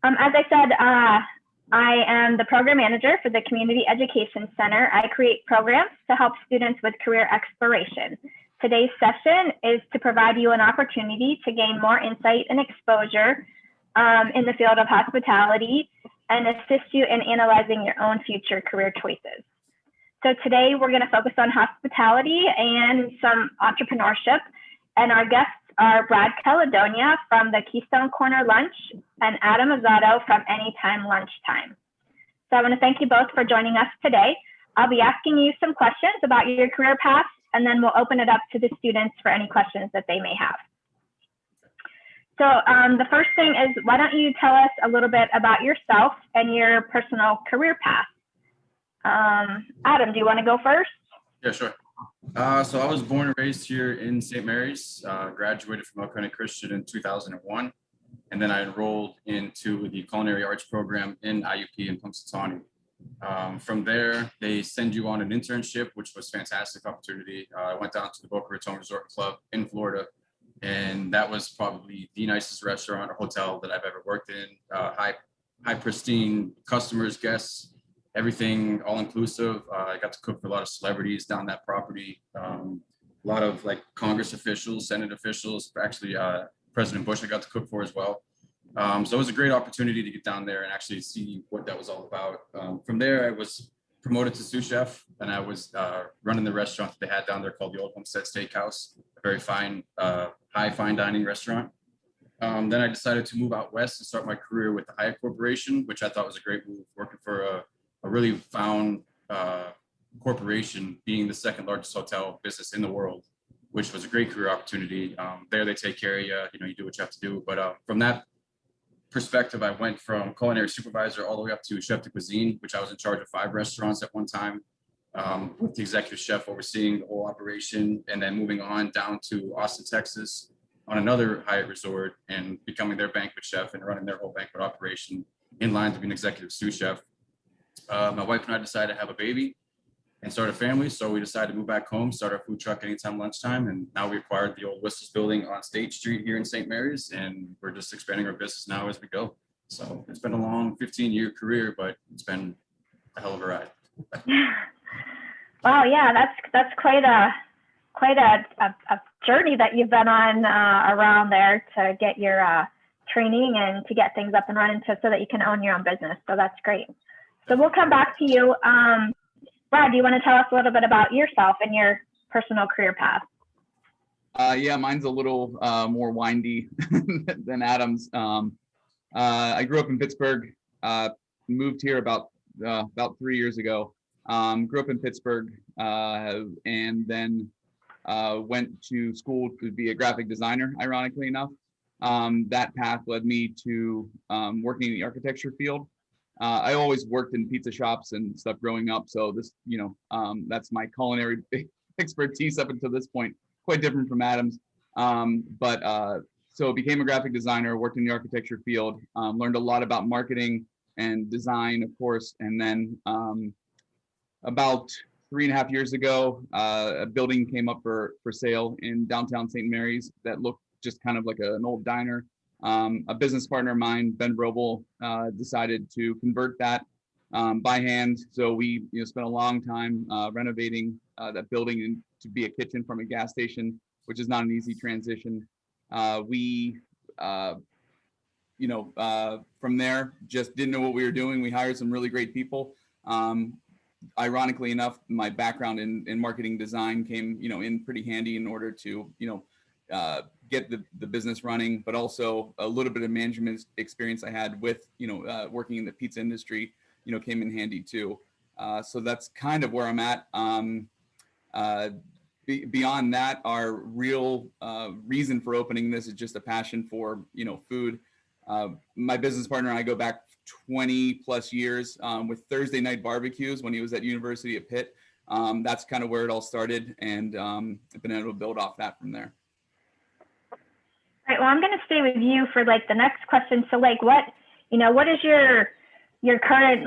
As I said, I am the program manager for the Community Education Center. I create programs to help students with career exploration. Today's session is to provide you an opportunity to gain more insight and exposure in the field of hospitality and assist you in analyzing your own future career choices. So today we're going to focus on hospitality and some entrepreneurship, and our guests are Brad Caledonia from the Keystone Corner Lunch and Adam Azzato from Anytime Lunchtime. So I want to thank you both for joining us today. I'll be asking you some questions about your career path, and then we'll open it up to the students for any questions that they may have. So the first thing is, why don't you tell us a little bit about yourself and your personal career path? Adam, do you want to go first? Yeah, sure. So I was born and raised here in St. Mary's, graduated from Elk-Cameron Christian in 2001, and then I enrolled into the culinary arts program in IUP in Punxsutawney. From there, they send you on an internship, which was a fantastic opportunity. I went down to the Boca Raton Resort Club in Florida, and that was probably the nicest restaurant or hotel that I've ever worked in. High pristine customers, guests, everything all inclusive. I got to cook for a lot of celebrities down that property. A lot of like Congress officials, Senate officials, actually President Bush I got to cook for as well. So it was a great opportunity to get down there and actually see what that was all about. From there, I was promoted to sous chef, and I was running the restaurant that they had down there called the Old Homestead Steakhouse, a very fine, high fine dining restaurant. Then I decided to move out west and start my career with the Hyatt Corporation, which I thought was a great move, working for a really found corporation, being the second largest hotel business in the world, which was a great career opportunity. There they take care of you, you do what you have to do. But from that perspective, I went from culinary supervisor all the way up to chef de cuisine, which I was in charge of 5 restaurants at one time, with the executive chef overseeing the whole operation, and then moving on down to Austin, Texas, on another Hyatt resort and becoming their banquet chef and running their whole banquet operation in line to be an executive sous chef. My wife and I decided to have a baby and start a family, so we decided to move back home, start our food truck Anytime Lunchtime, and now we acquired the old Whistles building on State Street here in St. Mary's, and we're just expanding our business now as we go. So it's been a long 15-year career, but it's been a hell of a ride. Wow, yeah, that's quite a journey that you've been on around there to get your training and to get things up and running so that you can own your own business. So that's great. So we'll come back to you. Brad, do you want to tell us a little bit about yourself and your personal career path? Yeah, mine's a little more windy than Adam's. I grew up in Pittsburgh, moved here about 3 years ago. Grew up in Pittsburgh, and then went to school to be a graphic designer, ironically enough. That path led me to working in the architecture field. I always worked in pizza shops and stuff growing up, so this, that's my culinary expertise up until this point. Quite different from Adam's, so became a graphic designer, worked in the architecture field, learned a lot about marketing and design, of course, and then about 3.5 years ago, a building came up for sale in downtown St. Mary's that looked just kind of like an old diner. A business partner of mine, Ben Brobel, decided to convert that by hand. So we spent a long time renovating that building to be a kitchen from a gas station, which is not an easy transition. From there, just didn't know what we were doing. We hired some really great people. Ironically enough, my background in marketing design came, in pretty handy in order to, get the business running, but also a little bit of management experience I had with, working in the pizza industry, came in handy too. So that's kind of where I'm at. Beyond that, our real reason for opening this is just a passion for, food. My business partner and I go back 20 plus years with Thursday night barbecues when he was at University of Pitt. That's kind of where it all started, and I've been able to build off that from there. All right, well, I'm going to stay with you for the next question. So what is your current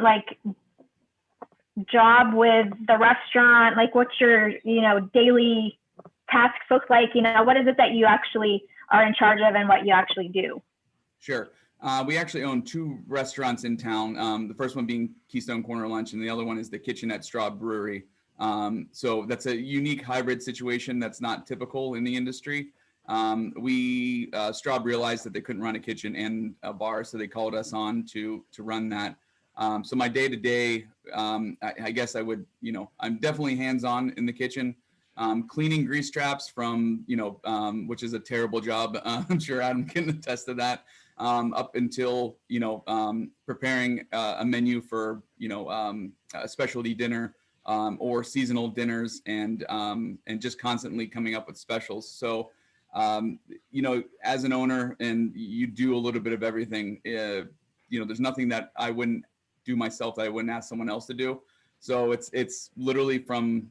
job with the restaurant? What's your, daily tasks look like? What is it that you actually are in charge of and what you actually do? Sure. We actually own two restaurants in town. The first one being Keystone Corner Lunch, and the other one is the Kitchen at Straw Brewery. So that's a unique hybrid situation that's not typical in the industry. Straub realized that they couldn't run a kitchen and a bar, so they called us on to run that. So my day to day, I guess I would, I'm definitely hands-on in the kitchen, cleaning grease traps from, which is a terrible job. I'm sure Adam can attest to that. Up until, preparing a menu for, a specialty dinner, or seasonal dinners, and just constantly coming up with specials. So, as an owner, and you do a little bit of everything, there's nothing that I wouldn't do myself that I wouldn't ask someone else to do. So it's literally from,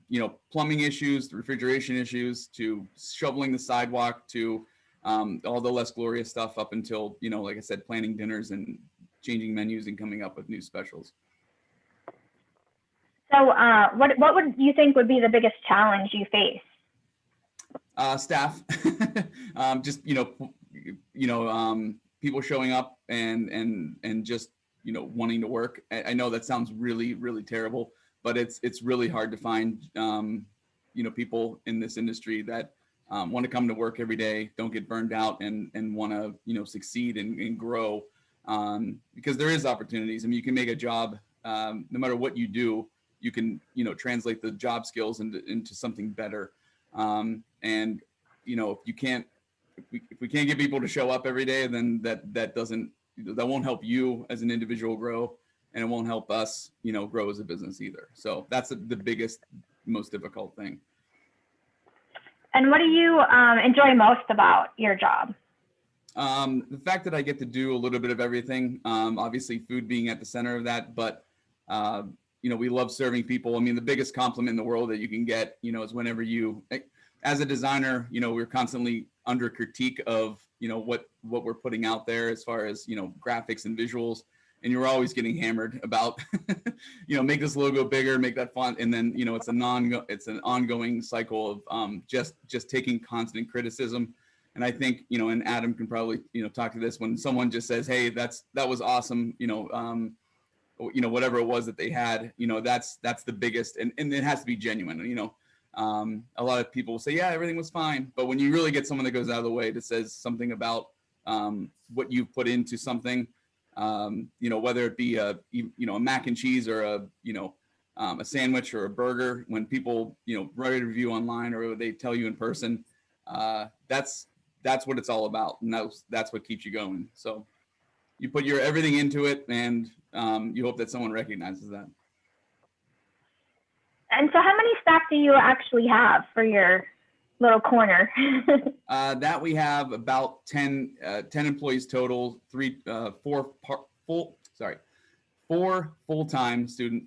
plumbing issues, to refrigeration issues, to shoveling the sidewalk, to all the less glorious stuff, up until, like I said, planning dinners and changing menus and coming up with new specials. So what would you think would be the biggest challenge you face? Staff, just, people showing up and just, wanting to work. I know that sounds really, really terrible, but it's really hard to find, people in this industry that want to come to work every day, don't get burned out, and want to, succeed and grow, because there is opportunities. I mean, you can make a job, no matter what you do, you can, translate the job skills into something better. And, if you can't, if we can't get people to show up every day, then that won't help you as an individual grow, and it won't help us, grow as a business either. So that's the biggest, most difficult thing. And what do you enjoy most about your job? The fact that I get to do a little bit of everything, obviously food being at the center of that, but, we love serving people. I mean, the biggest compliment in the world that you can get, is whenever as a designer, we're constantly under critique of, what we're putting out there as far as, graphics and visuals. And you're always getting hammered about, make this logo bigger, make that font. And then, it's an ongoing cycle of just taking constant criticism. And I think, and Adam can probably, talk to this, when someone just says, hey, that was awesome, whatever it was that they had, that's the biggest, and it has to be genuine. A lot of people will say, yeah, everything was fine. But when you really get someone that goes out of the way that says something about what you've put into something, whether it be a mac and cheese, or a sandwich, or a burger, when people, write a review online, or they tell you in person, that's what it's all about. And that's what keeps you going. So you put your everything into it, and you hope that someone recognizes that. And so how many staff do you actually have for your little corner? That we have about 10 employees total, four full-time student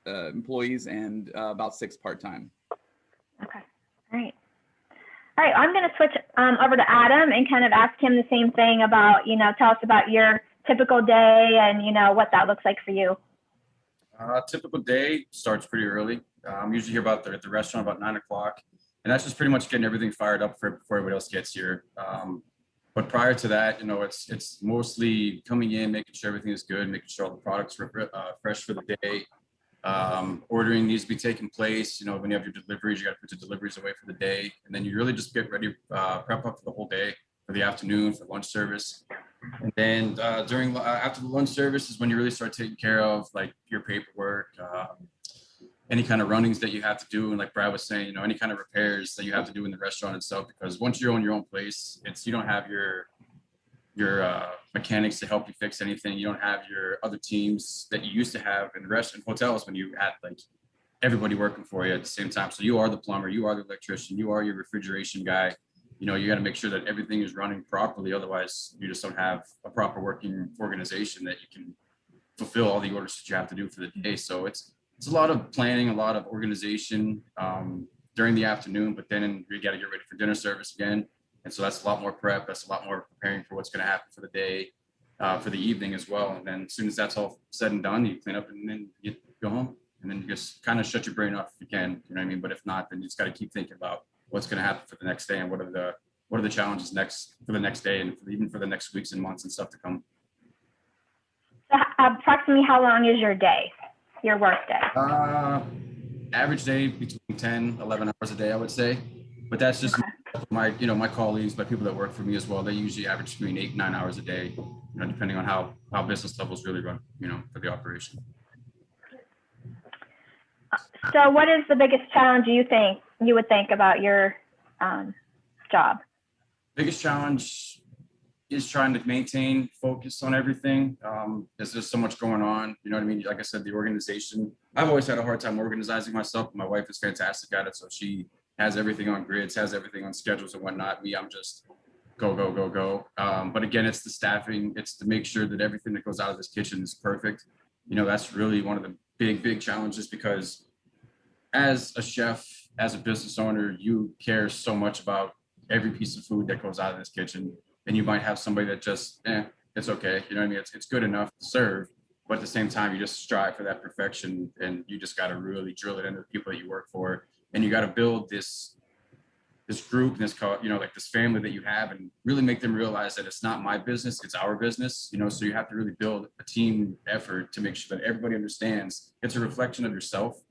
employees, and about 6 part-time. Okay, great. All right, I'm going to switch over to Adam and kind of ask him the same thing about, tell us about your typical day and, what that looks like for you. Typical day starts pretty early. I'm usually here at the restaurant about 9 o'clock, and that's just pretty much getting everything fired up before everybody else gets here. But prior to that, it's mostly coming in, making sure everything is good, making sure all the products are fresh for the day. Ordering needs to be taking place. When you have your deliveries, you got to put your deliveries away for the day, and then you really just get ready, prep up for the whole day, for the afternoon, for lunch service. And then after the lunch service is when you really start taking care of like your paperwork, any kind of runnings that you have to do, and like Brad was saying, any kind of repairs that you have to do in the restaurant itself. Because once you own your own place, you don't have your mechanics to help you fix anything. You don't have your other teams that you used to have in the restaurant hotels when you had like everybody working for you at the same time. So you are the plumber, you are the electrician, you are your refrigeration guy. You got to make sure that everything is running properly. Otherwise, you just don't have a proper working organization that you can fulfill all the orders that you have to do for the day. So it's a lot of planning, a lot of organization during the afternoon, but then you got to get ready for dinner service again. And so that's a lot more prep. That's a lot more preparing for what's going to happen for the day, for the evening as well. And then as soon as that's all said and done, you clean up and then you go home, and then you just kind of shut your brain off if you can, you know what I mean? But if not, then you just got to keep thinking about what's going to happen for the next day, and what are the challenges next for the next day and even for the next weeks and months and stuff to come. So approximately how long is your day, your work day? Average day between 10, 11 hours a day, I would say. But that's just my colleagues, my people that work for me as well. They usually average between 8 and 9 hours a day, depending on how business levels really run, for the operation. So what is the biggest challenge you would think about your job? Biggest challenge is trying to maintain focus on everything. There's just so much going on. You know what I mean? Like I said, the organization, I've always had a hard time organizing myself. My wife is fantastic at it. So she has everything on grids, has everything on schedules and whatnot. Me, I'm just go, go, go, go. But again, it's the staffing. It's to make sure that everything that goes out of this kitchen is perfect. That's really one of the big challenges, because as a chef, as a business owner, you care so much about every piece of food that goes out of this kitchen. And you might have somebody that just, it's okay. You know what I mean? It's good enough to serve, but at the same time, you just strive for that perfection, and you just got to really drill it into the people that you work for. And you got to build this group, this family that you have, and really make them realize that it's not my business, it's our business. So you have to really build a team effort to make sure that everybody understands it's a reflection of yourself.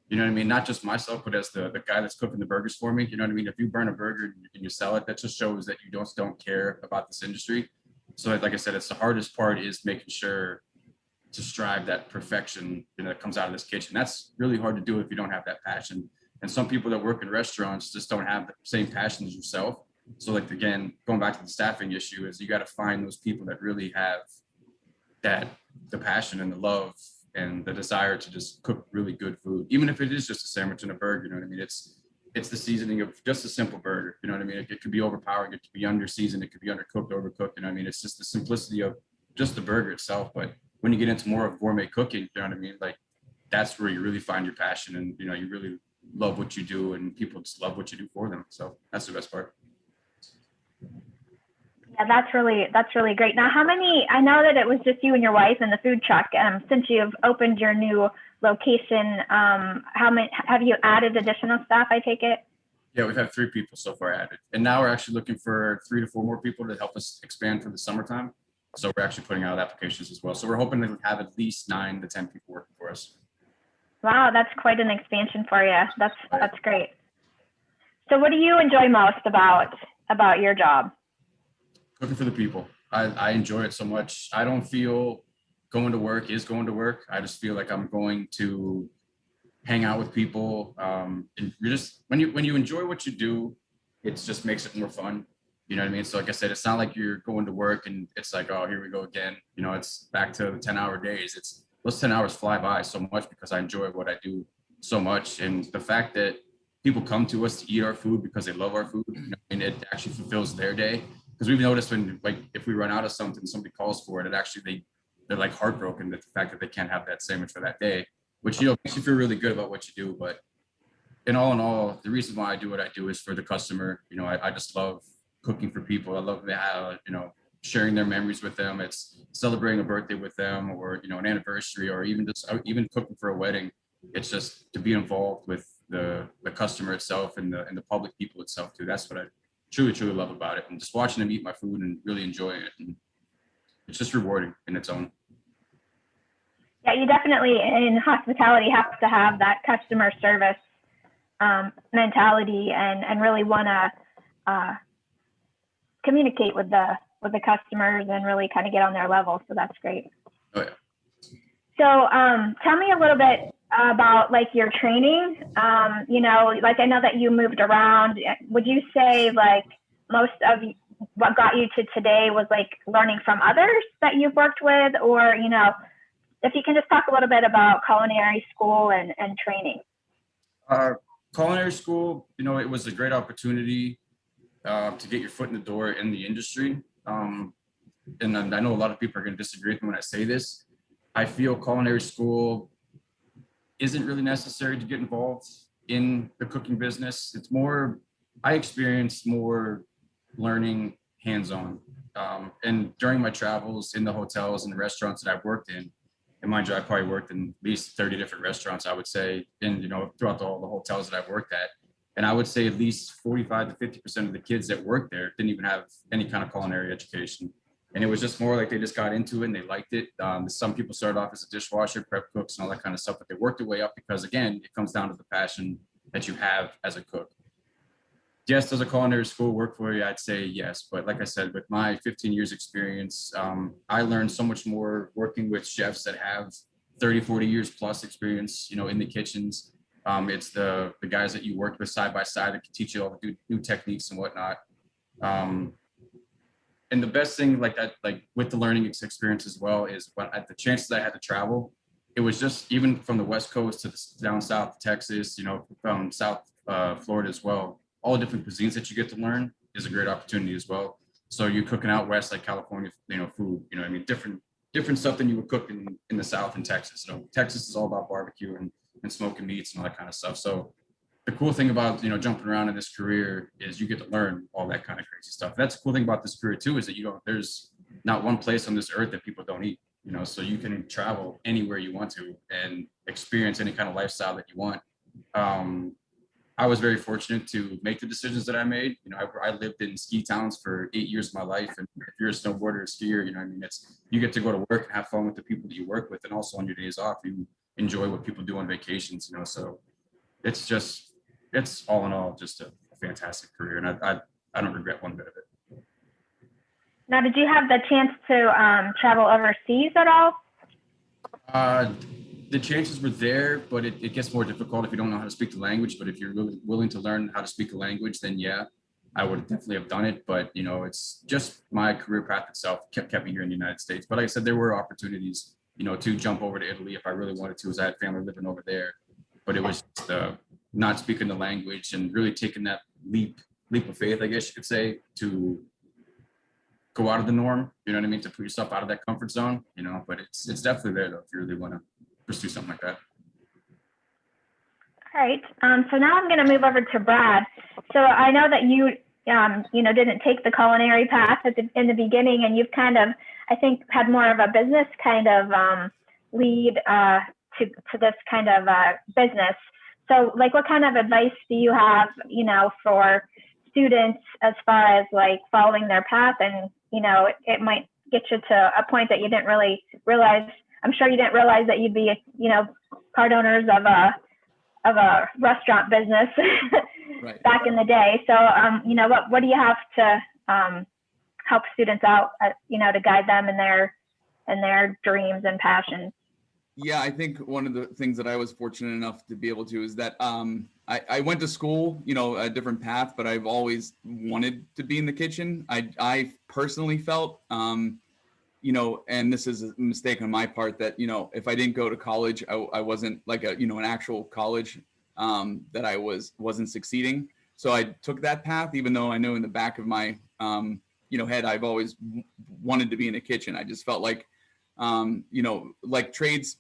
You know what I mean? Not just myself, but as the guy that's cooking the burgers for me. You know what I mean? If you burn a burger and you sell it, that just shows that you don't care about this industry. So like I said, it's the hardest part is making sure to strive that perfection that comes out of this kitchen. That's really hard to do if you don't have that passion. And some people that work in restaurants just don't have the same passion as yourself. So like, again, going back to the staffing issue, is you got to find those people that really have the passion and the love and the desire to just cook really good food, even if it is just a sandwich and a burger. You know what I mean? It's the seasoning of just a simple burger. You know what I mean? It could be overpowering, it could be under seasoned, it could be undercooked, overcooked. You know what I mean? It's just the simplicity of just the burger itself. But when you get into more of gourmet cooking, you know what I mean? Like, that's where you really find your passion, and you really love what you do, and people just love what you do for them. So that's the best part. Yeah, that's really great. Now, I know that it was just you and your wife in the food truck. Since you've opened your new location, how many have you added additional staff, I take it? Yeah, we've had 3 people so far added, and now we're actually looking for 3 to 4 more people to help us expand for the summertime. So we're actually putting out applications as well. So we're hoping to have at least 9 to 10 people working for us. Wow, that's quite an expansion for you. That's great. So what do you enjoy most about your job? Cooking for the people. I enjoy it so much. I don't feel going to work is going to work. I just feel like I'm going to hang out with people. And you're just, when you enjoy what you do, it just makes it more fun. You know what I mean? So like I said, it's not like you're going to work and it's like, oh, here we go again. It's back to the 10-hour days. Those 10 hours fly by so much because I enjoy what I do so much. And the fact that people come to us to eat our food because they love our food, and it actually fulfills their day. Because we've noticed when, like, if we run out of something, somebody calls for it, they're like heartbroken at the fact that they can't have that sandwich for that day, which, makes you feel really good about what you do. But in all, the reason why I do what I do is for the customer. I just love cooking for people. I love, sharing their memories with them. It's celebrating a birthday with them, or, an anniversary, or even cooking for a wedding. It's just to be involved with the customer itself and the public people itself too. That's what I truly love about it, and just watching them eat my food and really enjoying it. And it's just rewarding in its own. Yeah, you definitely in hospitality have to have that customer service mentality and really want to communicate with the customers and really kind of get on their level. So that's great. Oh yeah. So tell me a little bit about like your training. Like I know that you moved around. Would you say like most of what got you to today was like learning from others that you've worked with, or, if you can just talk a little bit about culinary school and training. Culinary school, it was a great opportunity to get your foot in the door in the industry. And I know a lot of people are going to disagree with me when I say this. I feel culinary school isn't really necessary to get involved in the cooking business. It's more, I experienced more learning hands-on. And during my travels in the hotels and the restaurants that I've worked in, and mind you, I probably worked in at least 30 different restaurants, I would say, and throughout all the hotels that I've worked at. And I would say at least 45 to 50% of the kids that worked there didn't even have any kind of culinary education. And it was just more like they just got into it and they liked it. Some people started off as a dishwasher, prep cooks, and all that kind of stuff, but they worked their way up because, again, it comes down to the passion that you have as a cook. Yes, does a culinary school work for you? I'd say yes. But like I said, with my 15 years experience, I learned so much more working with chefs that have 30, 40 years plus experience, in the kitchens. It's the guys that you worked with side by side that can teach you all the new techniques and whatnot. And the best thing like that, like with the learning experience as well, is when at the chances I had to travel, it was just even from the West Coast to down south Texas, from South Florida as well. All the different cuisines that you get to learn is a great opportunity as well. So you're cooking out west, like California, food, different stuff than you would cook in the South and Texas. Texas is all about barbecue and smoking meats and all that kind of stuff. So the cool thing about, jumping around in this career is you get to learn all that kind of crazy stuff. That's the cool thing about this career too, is that there's not one place on this earth that people don't eat, so you can travel anywhere you want to and experience any kind of lifestyle that you want. I was very fortunate to make the decisions that I made. I lived in ski towns for 8 years of my life. And if you're a snowboarder or skier, you get to go to work and have fun with the people that you work with. And also on your days off, you enjoy what people do on vacations, so it's all in all just a fantastic career. And I don't regret one bit of it. Now, did you have the chance to travel overseas at all? The chances were there, but it gets more difficult if you don't know how to speak the language. But if you're really willing to learn how to speak the language, then yeah, I would definitely have done it. But it's just my career path itself kept me here in the United States. But like I said, there were opportunities, to jump over to Italy if I really wanted to, as I had family living over there. But it was just, not speaking the language and really taking that leap of faith, I guess you could say, to go out of the norm. You know what I mean? To put yourself out of that comfort zone. But it's definitely there though if you really want to pursue something like that. All right. So now I'm going to move over to Brad. So I know that you, didn't take the culinary path in the beginning, and you've kind of, I think, had more of a business kind of lead to this kind of business. So, like, what kind of advice do you have, for students as far as like following their path? And, it might get you to a point that you didn't really realize. I'm sure you didn't realize that you'd be, part owners of a restaurant business Right. back in the day. So, what do you have to help students out, to guide them in their dreams and passions? Yeah, I think one of the things that I was fortunate enough to be able to is that I went to school, a different path, but I've always wanted to be in the kitchen. I personally felt, and this is a mistake on my part, that, if I didn't go to college, I wasn't like an actual college, that I wasn't succeeding. So I took that path, even though I know in the back of my, head, I've always wanted to be in a kitchen. I just felt like, like trades,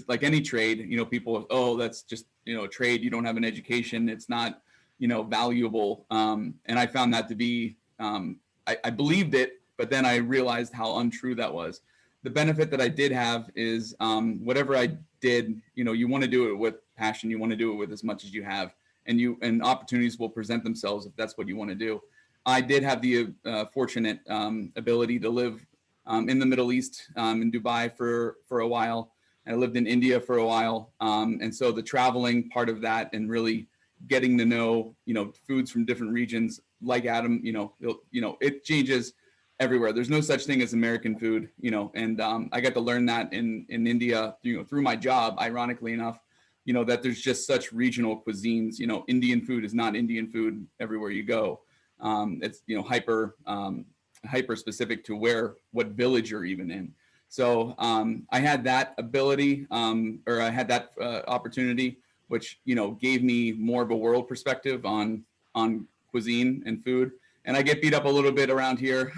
like any trade, people, oh, that's just, a trade. You don't have an education. It's not, valuable. And I found that to be, I believed it, but then I realized how untrue that was. The benefit that I did have is whatever I did, you want to do it with passion. You want to do it with as much as you have, and opportunities will present themselves if that's what you want to do. I did have the fortunate ability to live in the Middle East, in Dubai for a while. I lived in India for a while. And so the traveling part of that and really getting to know, foods from different regions, like Adam, it changes everywhere. There's no such thing as American food, and I got to learn that in India, through my job, ironically enough, that there's just such regional cuisines. Indian food is not Indian food everywhere you go. It's, hyper specific to what village you're even in. So I had that ability, or I had that opportunity, which, gave me more of a world perspective on cuisine and food. And I get beat up a little bit around here,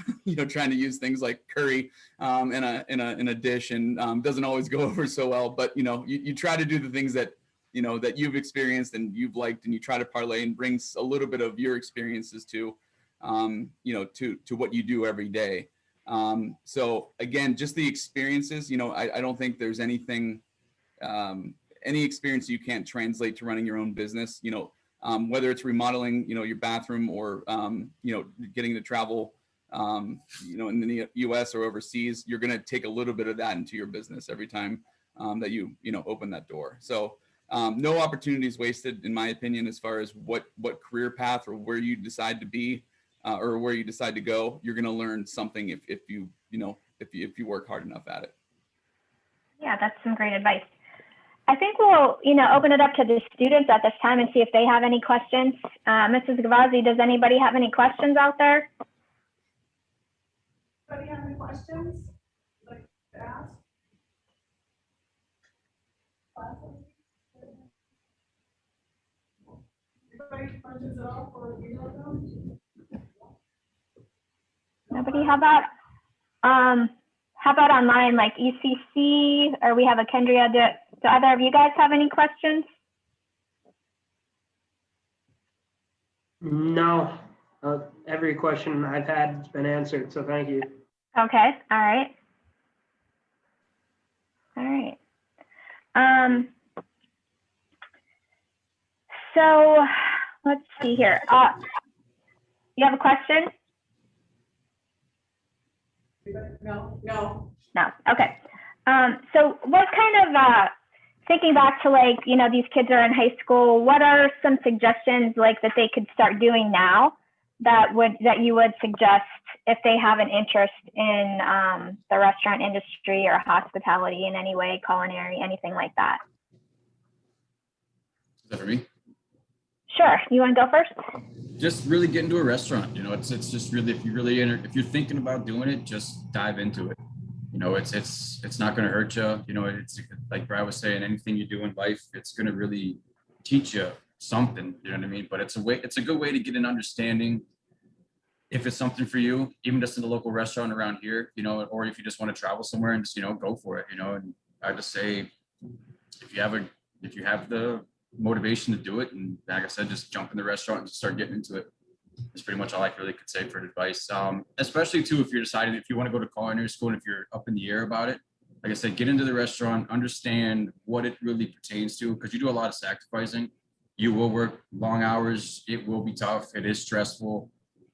trying to use things like curry in a dish, and doesn't always go over so well. But you try to do the things that that you've experienced and you've liked, and you try to parlay and brings a little bit of your experiences to what you do every day. So again, just the experiences. I don't think there's anything, any experience you can't translate to running your own business. whether it's remodeling, your bathroom or, getting to travel, in the US or overseas, you're going to take a little bit of that into your business every time that you open that door. So no opportunities wasted, in my opinion, as far as what career path or where you decide to be or where you decide to go. You're going to learn something if you work hard enough at it. Yeah, that's some great advice. I think we'll, open it up to the students at this time and see if they have any questions. Mrs. Gavazzi, does anybody have any questions out there? Anybody have any questions like to ask? Anybody questions at all for either of them? Nobody? How about online, like ECC, or we have a Kendria? Do either of you guys have any questions? No, every question I've had has been answered, so thank you. Okay, all right. All right. So let's see here. You have a question? No. No. Okay. So what kind of, thinking back to these kids are in high school, what are some suggestions that they could start doing now that you would suggest if they have an interest in the restaurant industry or hospitality in any way, culinary, anything like that? Is that for me? Sure. You want to go first? Just really get into a restaurant. It's just really, if you're thinking about doing it, just dive into it. It's not going to hurt you. It's like Brad was saying, anything you do in life, it's going to really teach you something, you know what I mean? But it's a good way to get an understanding if it's something for you, even just in the local restaurant around here, or if you just want to travel somewhere and just, go for it, and I just say, if you have the motivation to do it, and like I said, just jump in the restaurant and just start getting into it. That's pretty much all I really could say for advice. Especially too, if you're deciding if you want to go to culinary school and if you're up in the air about it, like I said, get into the restaurant, understand what it really pertains to, because you do a lot of sacrificing. You will work long hours. It will be tough. It is stressful.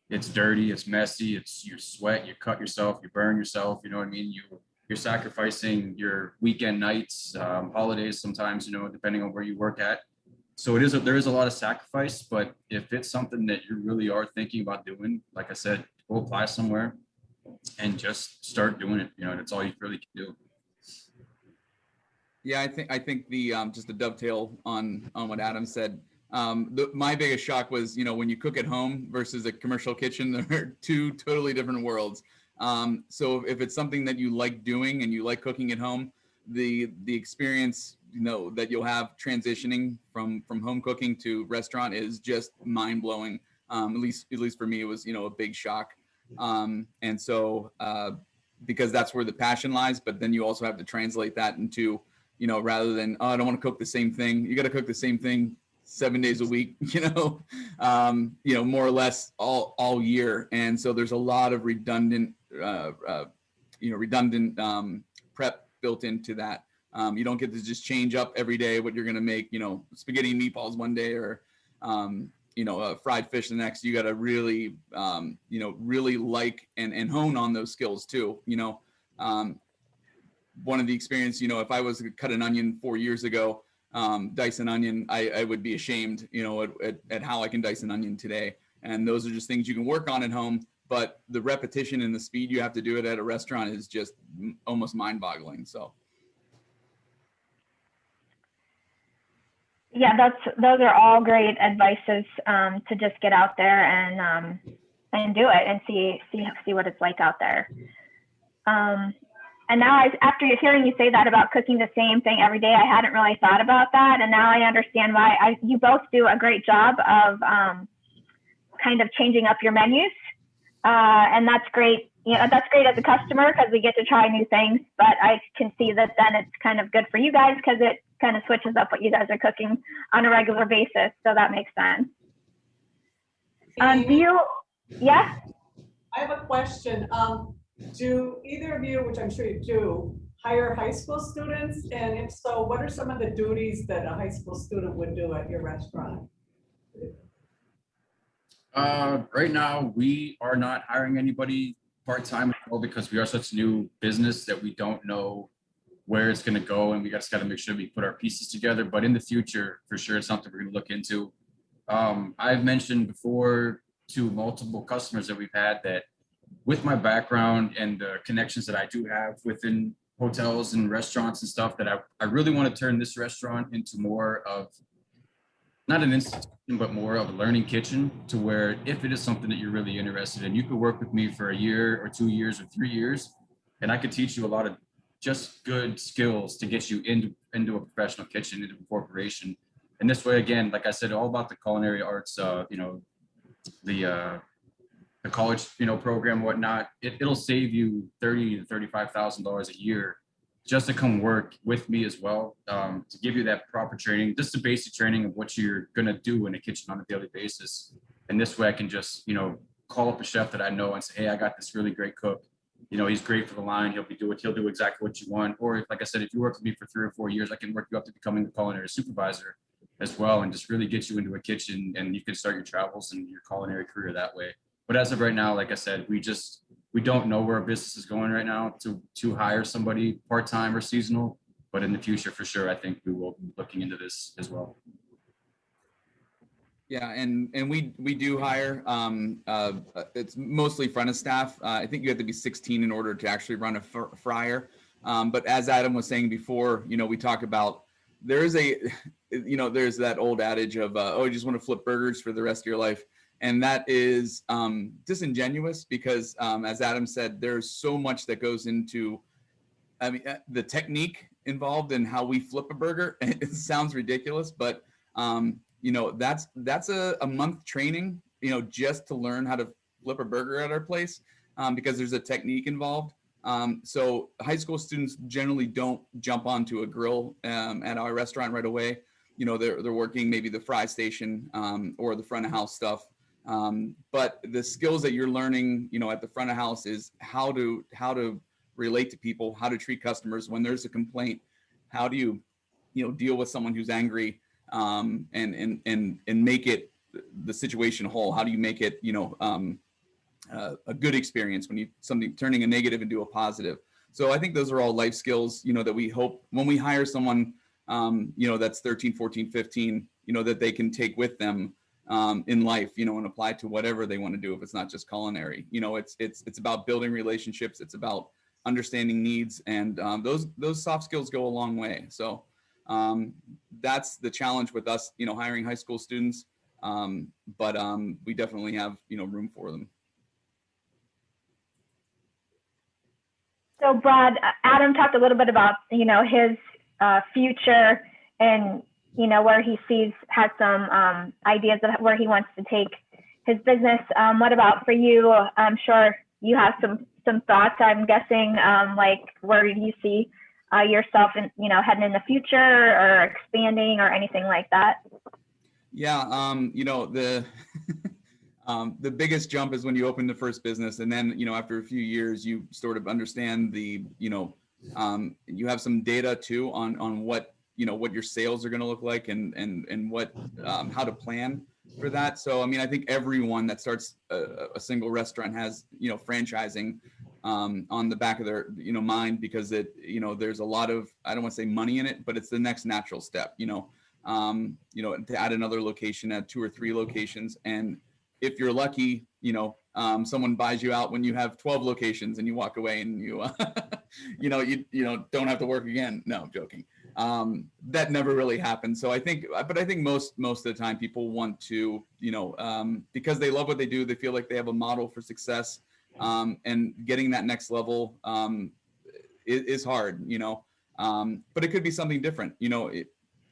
It's dirty. It's messy. You sweat, you cut yourself, you burn yourself. You know what I mean? You're sacrificing your weekend nights, holidays sometimes, depending on where you work at. So there is a lot of sacrifice, but if it's something that you really are thinking about doing, like I said, go apply somewhere and just start doing it. That's all you really can do. Yeah, I think the just to dovetail on what Adam said, my biggest shock was, when you cook at home versus a commercial kitchen, they're two totally different worlds. So if it's something that you like doing and you like cooking at home, the experience that you'll have transitioning from home cooking to restaurant is just mind blowing. At least for me, it was a big shock. And so because that's where the passion lies, but then you also have to translate that into rather than I don't want to cook the same thing. You got to cook the same thing 7 days a week. More or less all year. And so there's a lot of redundant prep built into that. You don't get to just change up every day what you're going to make, spaghetti and meatballs one day or, fried fish the next. You got to really, really like and hone on those skills too. One of the experience, if I was to cut an onion 4 years ago, dice an onion, I would be ashamed, at how I can dice an onion today. And those are just things you can work on at home. But the repetition and the speed you have to do it at a restaurant is just almost mind-boggling. So. Yeah, those are all great advices to just get out there and do it and see what it's like out there. And now after hearing you say that about cooking the same thing every day, I hadn't really thought about that, and now I understand why. You both do a great job of kind of changing up your menus, and that's great. That's great as a customer because we get to try new things. But I can see that then it's kind of good for you guys because it kind of switches up what you guys are cooking on a regular basis. So that makes sense. Yeah? I have a question. Do either of you, which I'm sure you do, hire high school students? And if so, what are some of the duties that a high school student would do at your restaurant? Right now, we are not hiring anybody part-time at all because we are such a new business that we don't know where it's going to go, and we just got to make sure we put our pieces together. But in the future, for sure, it's something we're going to look into. I've mentioned before to multiple customers that we've had that with my background and the connections that I do have within hotels and restaurants and stuff, that I really want to turn this restaurant into more of not an institution, but more of a learning kitchen, to where if it is something that you're really interested in, you could work with me for a year or 2 years or 3 years, and I could teach you a lot of just good skills to get you into a professional kitchen, into a corporation. And this way, again, like I said, all about the culinary arts, the college, program, whatnot, it'll save you $30,000 to $35,000 a year just to come work with me as well, to give you that proper training, just the basic training of what you're gonna do in a kitchen on a daily basis. And this way I can just, call up a chef that I know and say, hey, I got this really great cook. He's great for the line. He'll do exactly what you want. Or if, like I said, if you work with me for 3 or 4 years, I can work you up to becoming a culinary supervisor as well, and just really get you into a kitchen, and you can start your travels and your culinary career that way. But as of right now, like I said, we don't know where our business is going right now to hire somebody part-time or seasonal. But in the future, for sure, I think we will be looking into this as well. Yeah, and we do hire. It's mostly front of staff. I think you have to be 16 in order to actually run a fryer. But as Adam was saying before, we talk about there's that old adage of you just want to flip burgers for the rest of your life, and that is disingenuous because as Adam said, there's so much that goes into the technique involved in how we flip a burger. It sounds ridiculous, but that's a month training, just to learn how to flip a burger at our place, because there's a technique involved. So high school students generally don't jump onto a grill at our restaurant right away. They're working maybe the fry station or the front of house stuff. But the skills that you're learning, at the front of house is how to relate to people, how to treat customers when there's a complaint. How do you, deal with someone who's angry, and make it the situation whole? How do you make it, a good experience when something turning a negative into a positive? So I think those are all life skills, that we hope when we hire someone, that's 13, 14, 15, that they can take with them in life, and apply to whatever they want to do. If it's not just culinary, it's about building relationships. It's about understanding needs, and those soft skills go a long way. So that's the challenge with us, hiring high school students. But we definitely have, room for them. So Brad, Adam talked a little bit about, his future and, where he has some ideas of where he wants to take his business. What about for you? I'm sure you have some thoughts. I'm guessing, like, where do you see yourself in, heading in the future, or expanding, or anything like that? Yeah, the biggest jump is when you open the first business, and then after a few years you sort of understand you have some data too on what what your sales are going to look like, and what how to plan for that. So I think everyone that starts a single restaurant has franchising on the back of their mind, because there's a lot of, I don't want to say money in it, but it's the next natural step, to add another location, add 2 or 3 locations. And if you're lucky, someone buys you out when you have 12 locations and you walk away and you don't have to work again. No, I'm joking. That never really happens. So I think most of the time people want to, because they love what they do, they feel like they have a model for success, and getting that next level is hard, but it could be something different.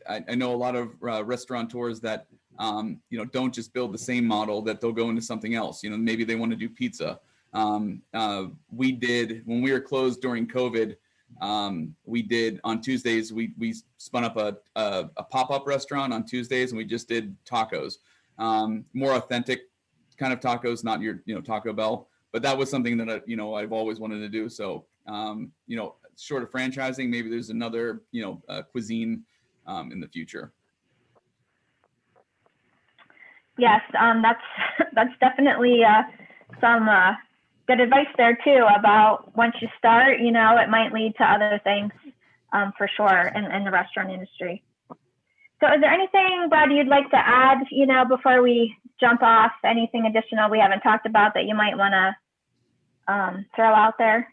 I know a lot of restaurateurs that don't just build the same model, that they'll go into something else. Maybe they want to do pizza. We did, when we were closed during COVID, we did on Tuesdays, we spun up a pop-up restaurant on Tuesdays, and we just did tacos, more authentic kind of tacos, not your Taco Bell. But that was something that I've always wanted to do. So short of franchising, maybe there's another cuisine in the future. Yes, that's definitely some good advice there too about once you start, you know, it might lead to other things for sure in the restaurant industry. So is there anything, Brad, you'd like to add, you know, before we jump off, anything additional we haven't talked about that you might want to throw out there?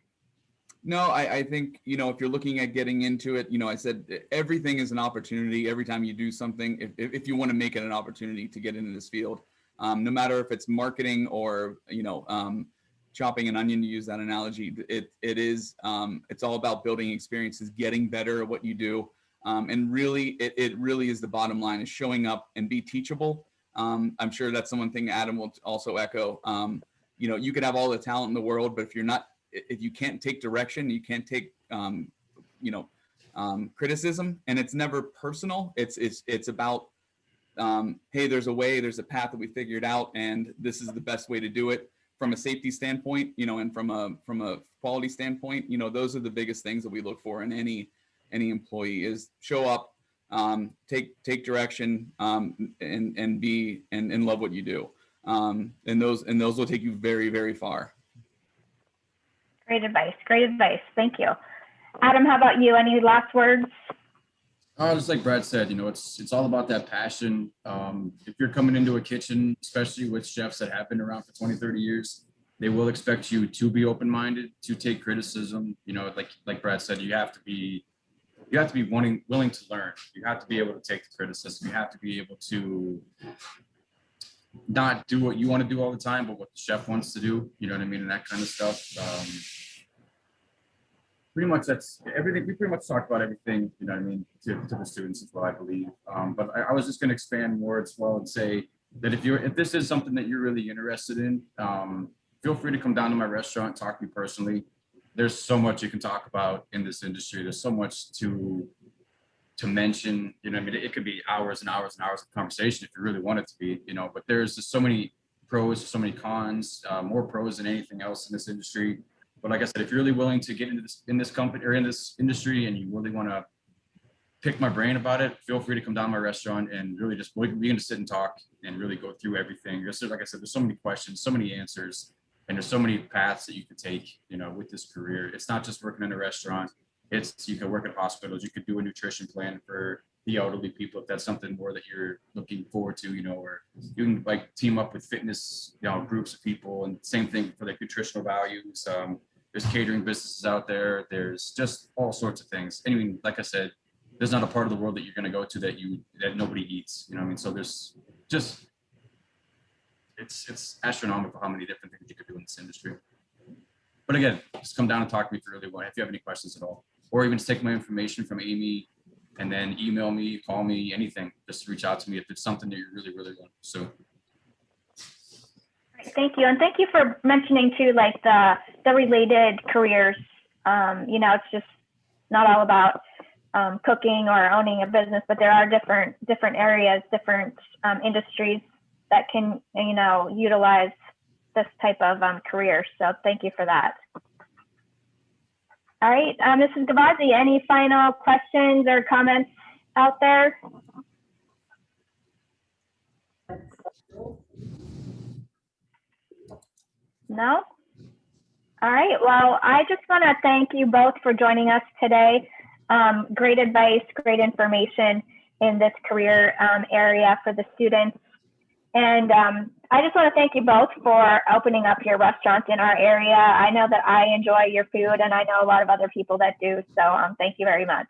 No, I think, you know, if you're looking at getting into it, you know, I said everything is an opportunity. Every time you do something, if you want to make it an opportunity to get into this field, no matter if it's marketing or, you know, chopping an onion, to use that analogy, it's all about building experiences, getting better at what you do. And really, it really is the bottom line, is showing up and be teachable. I'm sure that's one thing Adam will also echo. You know, you could have all the talent in the world, but if you can't take direction, you can't take, you know, criticism, and it's never personal. It's about, hey, there's a way, there's a path that we figured out, and this is the best way to do it from a safety standpoint, you know, and from a quality standpoint. You know, those are the biggest things that we look for in any employee, is show up, take direction, and be and love what you do. And those will take you very, very far. Great advice. Great advice. Thank you. Adam, how about you? Any last words? Just like Brad said, you know, it's all about that passion. If you're coming into a kitchen, especially with chefs that have been around for 20, 30 years, they will expect you to be open-minded, to take criticism. You know, like Brad said, you have to be willing to learn. You have to be able to take the criticism. You have to be able to not do what you want to do all the time, but what the chef wants to do, you know what I mean? And that kind of stuff. Pretty much that's everything. We pretty much talked about everything, you know what I mean, to the students as well, I believe. But I was just going to expand more as well and say that if this is something that you're really interested in, feel free to come down to my restaurant, talk to me personally. There's so much you can talk about in this industry. There's so much to mention, you know what I mean? It could be hours and hours and hours of conversation if you really want it to be, you know, but there's just so many pros, so many cons, more pros than anything else in this industry. But like I said, if you're really willing to get into this company or in this industry, and you really want to pick my brain about it, feel free to come down to my restaurant and really just, we're going to sit and talk and really go through everything. Just like I said, there's so many questions, so many answers, and there's so many paths that you could take, you know, with this career. It's not just working in a restaurant. You can work at hospitals. You could do a nutrition plan for the elderly people if that's something more that you're looking forward to, you know, or you can like team up with fitness, you know, groups of people, and same thing for like nutritional values. There's catering businesses out there. There's just all sorts of things. I mean, like I said, there's not a part of the world that you're going to go to that nobody eats, you know what I mean? So there's just, it's astronomical how many different things you could do in this industry. But again, just come down and talk to me if you really want, if you have any questions at all. Or even just take my information from Amy and then email me, call me, anything. Just reach out to me if it's something that you really, really want. So. Thank you. And thank you for mentioning too, like the related careers. You know, it's just not all about cooking or owning a business, but there are different areas, different industries that can, you know, utilize this type of career. So thank you for that. All right, Mrs. Gavazzi, any final questions or comments out there? No? All right, well, I just want to thank you both for joining us today. Great advice, great information in this career area for the students. And I just want to thank you both for opening up your restaurant in our area. I know that I enjoy your food, and I know a lot of other people that do. So thank you very much.